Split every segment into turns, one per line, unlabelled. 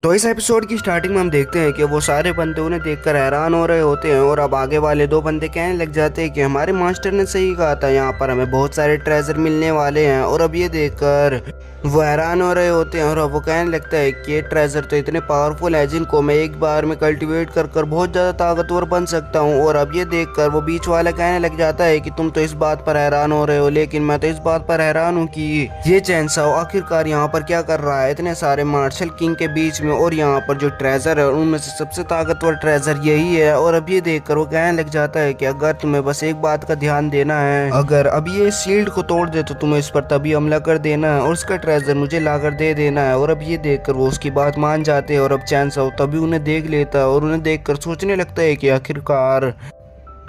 तो इस एपिसोड की स्टार्टिंग में हम देखते हैं कि वो सारे बंदे उन्हें देखकर हैरान हो रहे होते हैं और अब आगे वाले दो बंदे कहने लग जाते हैं कि हमारे मास्टर ने सही कहा था, यहाँ पर हमें बहुत सारे ट्रेजर मिलने वाले हैं। और अब ये देखकर वो हैरान हो रहे होते हैं और अब वो कहने लगता है कि ये ट्रेजर तो इतने पावरफुल है जिनको मैं एक बार में कल्टीवेट कर कर बहुत ज़्यादा ताकतवर बन सकता हूँ। और अब ये देखकर वो बीच वाला कहने लग जाता है कि तुम तो इस बात पर हैरान हो रहे हो, लेकिन मैं तो इस बात पर हैरान हूँ कि ये चैनसाओ आखिरकार यहाँ पर क्या कर रहा है इतने सारे मार्शल किंग के बीच में। और यहाँ पर जो ट्रेजर है उनमें से सबसे ताकतवर ट्रेजर यही है। और अब ये देखकर वो कहने लग जाता है कि अगर तुम्हें बस एक बात का ध्यान देना है, अगर अब ये शील्ड को तोड़ दे तो तुम्हें इस पर तभी हमला कर देना है और उसका ट्रेजर मुझे लाकर दे देना है। और अब ये देखकर वो उसकी बात मान जाते हैं और अब चैनसाओ तभी उन्हें देख लेता है और उन्हें देखकर सोचने लगता है कि आखिरकार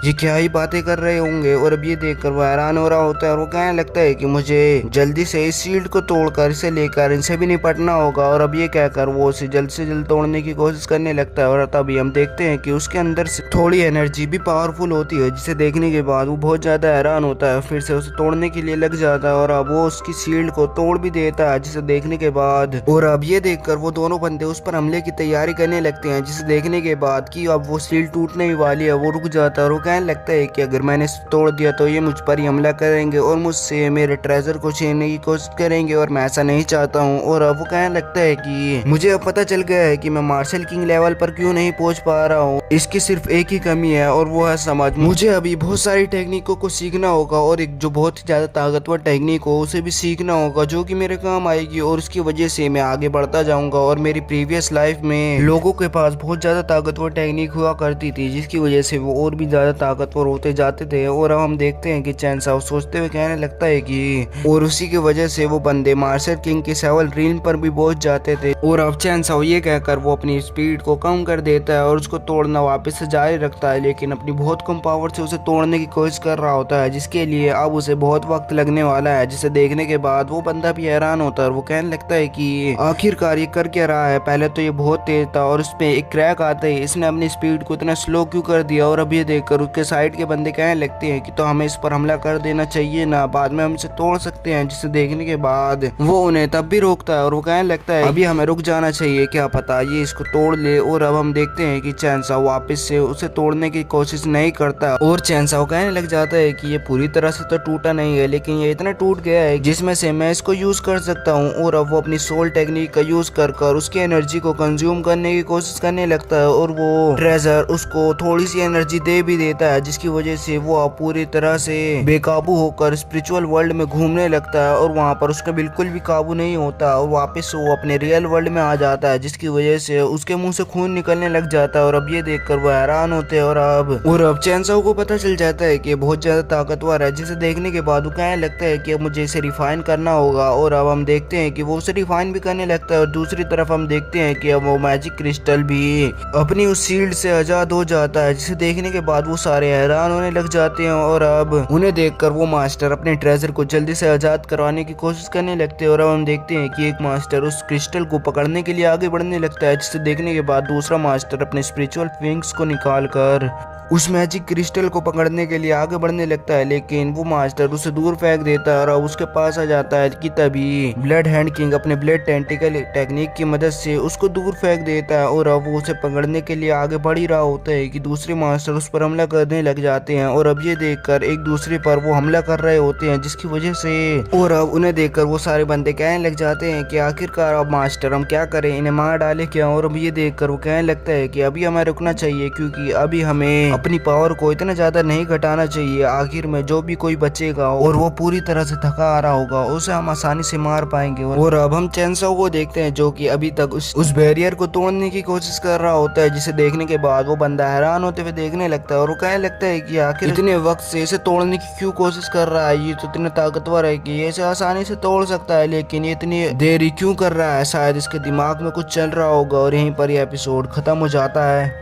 ये क्या ही बातें कर रहे होंगे। और अब ये देखकर वो हैरान हो रहा होता है और वो कहने लगता है कि मुझे जल्दी से इस शील्ड को तोड़कर इसे लेकर इनसे भी निपटना होगा। और अब ये कहकर वो उसे जल्द से जल्द तोड़ने की कोशिश करने लगता है और तभी हम देखते हैं कि उसके अंदर से थोड़ी एनर्जी भी पावरफुल होती है, जिसे देखने के बाद वो बहुत ज्यादा हैरान होता है, फिर से उसे तोड़ने के लिए लग जाता है और अब वो उसकी शील्ड को तोड़ भी देता है, जिसे देखने के बाद और अब ये देखकर वो दोनों बंदे उस पर हमले की तैयारी करने लगते हैं, जिसे देखने के बाद कि अब वो शील्ड टूटने ही वाली है वो रुक जाता है और वो कहने लगता है कि अगर मैंने इसे तोड़ दिया तो ये मुझ पर ही हमला करेंगे और मुझसे मेरे ट्रेजर को छीनने की कोशिश करेंगे और मैं ऐसा नहीं चाहता हूँ। और अब वो कहने लगता है कि मुझे अब पता चल गया है कि मैं मार्शल किंग लेवल पर क्यों नहीं पहुंच पा रहा हूँ, इसकी सिर्फ एक ही कमी है और वो है समझ। मुझे अभी बहुत सारी टेक्निकों को सीखना होगा और एक जो बहुत ही ज्यादा ताकतवर टेक्निक हो उसे भी सीखना होगा जो कि मेरे काम आएगी और उसकी वजह से मैं आगे बढ़ता जाऊंगा। और मेरी प्रीवियस लाइफ में लोगों के पास बहुत ज्यादा ताकतवर टेक्निक हुआ करती थी, जिसकी वजह से वो और भी ज्यादा ताकतवर होते जाते थे। और अब हम देखते हैं कि चैनसाओ सोचते हुए कहने लगता है कि और उसी की वजह से वो बंदे मार्शल किंग के सेवल रील पर भी पहुंच जाते थे। और अब चैनसाओ ये कहकर वो अपनी स्पीड को कम कर देता है और उसको तोड़ना वापस से जारी रखता है, लेकिन अपनी बहुत कम पावर से उसे तोड़ने की कोशिश कर रहा होता है, जिसके लिए अब उसे बहुत वक्त लगने वाला है, जिसे देखने के बाद वो बंदा भी हैरान होता है और वो कहने लगता है कि आखिरकार ये कर क्या रहा है। पहले तो ये बहुत तेज था और उसमें एक क्रैक आते ही इसने अपनी स्पीड को इतना स्लो क्यों कर दिया। और अब ये देखकर उसके साइड के बंदे कहने लगते हैं कि तो हमें इस पर हमला कर देना चाहिए ना, बाद में हम इसे तोड़ सकते हैं, जिसे देखने के बाद वो उन्हें तब भी रोकता है और वो कहने लगता है अभी हमें रुक जाना चाहिए, क्या पता ये इसको तोड़ ले। और अब हम देखते हैं कि चैनसाओ वापस से उसे तोड़ने की कोशिश नहीं करता और चैनसाओ कहने लग जाता है कि ये पूरी तरह से तो टूटा नहीं है, लेकिन ये इतना टूट गया है जिसमें से मैं इसको यूज कर सकता हूँ। और अब वो अपनी सोल टेक्निक का यूज कर कर उसकी एनर्जी को कंज्यूम करने की कोशिश करने लगता है और वो ट्रेजर उसको थोड़ी सी एनर्जी दे भी देता है, जिसकी वजह से वो पूरी तरह से बेकाबू होकर स्पिरिचुअल वर्ल्ड में घूमने लगता है और वहाँ पर उसका बिल्कुल भी काबू नहीं होता और वापस वो अपने रियल वर्ल्ड में आ जाता है, जिसकी वजह से उसके मुंह से खून निकलने लग जाता है। और अब ये देखकर वो हैरान होते हैं और अब चैनसाओ को पता चल जाता है कि बहुत ज्यादा ताकतवर है, जिसे देखने के बाद वो कहने लगता है कि अब मुझे इसे रिफाइन करना होगा। और अब हम देखते हैं कि वो उसे रिफाइन भी करने लगता है और दूसरी तरफ हम देखते हैं कि अब वो मैजिक क्रिस्टल भी अपनी उस शील्ड से आजाद हो जाता है, जिसे देखने के बाद वो सारे हैरान होने लग जाते हैं। और अब उन्हें देखकर वो मास्टर अपने ट्रेजर को जल्दी से आजाद करवाने की कोशिश करने लगते हैं और अब हम देखते हैं कि एक मास्टर उस क्रिस्टल को पकड़ने के लिए आगे बढ़ने लगता है, जिसे देखने के बाद दूसरा मास्टर अपने स्पिरिचुअल विंग्स को निकाल कर उस मैजिक क्रिस्टल को पकड़ने के लिए आगे बढ़ने लगता है, लेकिन वो मास्टर उसे दूर फेंक देता है और अब उसके पास आ जाता है कि तभी ब्लड हैंड किंग अपने ब्लड टेंटिकल टेक्निक की मदद से उसको दूर फेंक देता है। और अब वो उसे पकड़ने के लिए आगे बढ़ ही रहा होता है कि दूसरे मास्टर उस पर हमला करने लग जाते हैं और अब ये देखकर एक दूसरे पर वो हमला कर रहे होते हैं, जिसकी वजह से और अब उन्हें देखकर वो सारे बंदे कहने लग जाते हैं कि आखिरकार अब मास्टर हम क्या करें, इन्हें मार डाले क्या। और अब ये देखकर वो कहने लगता है कि अभी हमें रुकना चाहिए, क्योंकि अभी हमें अपनी पावर को इतना ज्यादा नहीं घटाना चाहिए। आखिर में जो भी कोई बचेगा और वो पूरी तरह से थका आ रहा होगा उसे हम आसानी से मार पाएंगे। और अब हम चैनसाओ को देखते हैं जो कि अभी तक उस बैरियर को तोड़ने की कोशिश कर रहा होता है, जिसे देखने के बाद वो बंदा हैरान होते हुए देखने लगता है और वो कहने लगता है कि आखिर इतने वक्त से इसे तोड़ने की क्यों कोशिश कर रहा है, ये तो इतना ताकतवर है कि ये इसे आसानी से तोड़ सकता है, लेकिन ये इतनी देरी क्यों कर रहा है। शायद इसके दिमाग में कुछ चल रहा होगा और यहीं पर यह एपिसोड खत्म हो जाता है।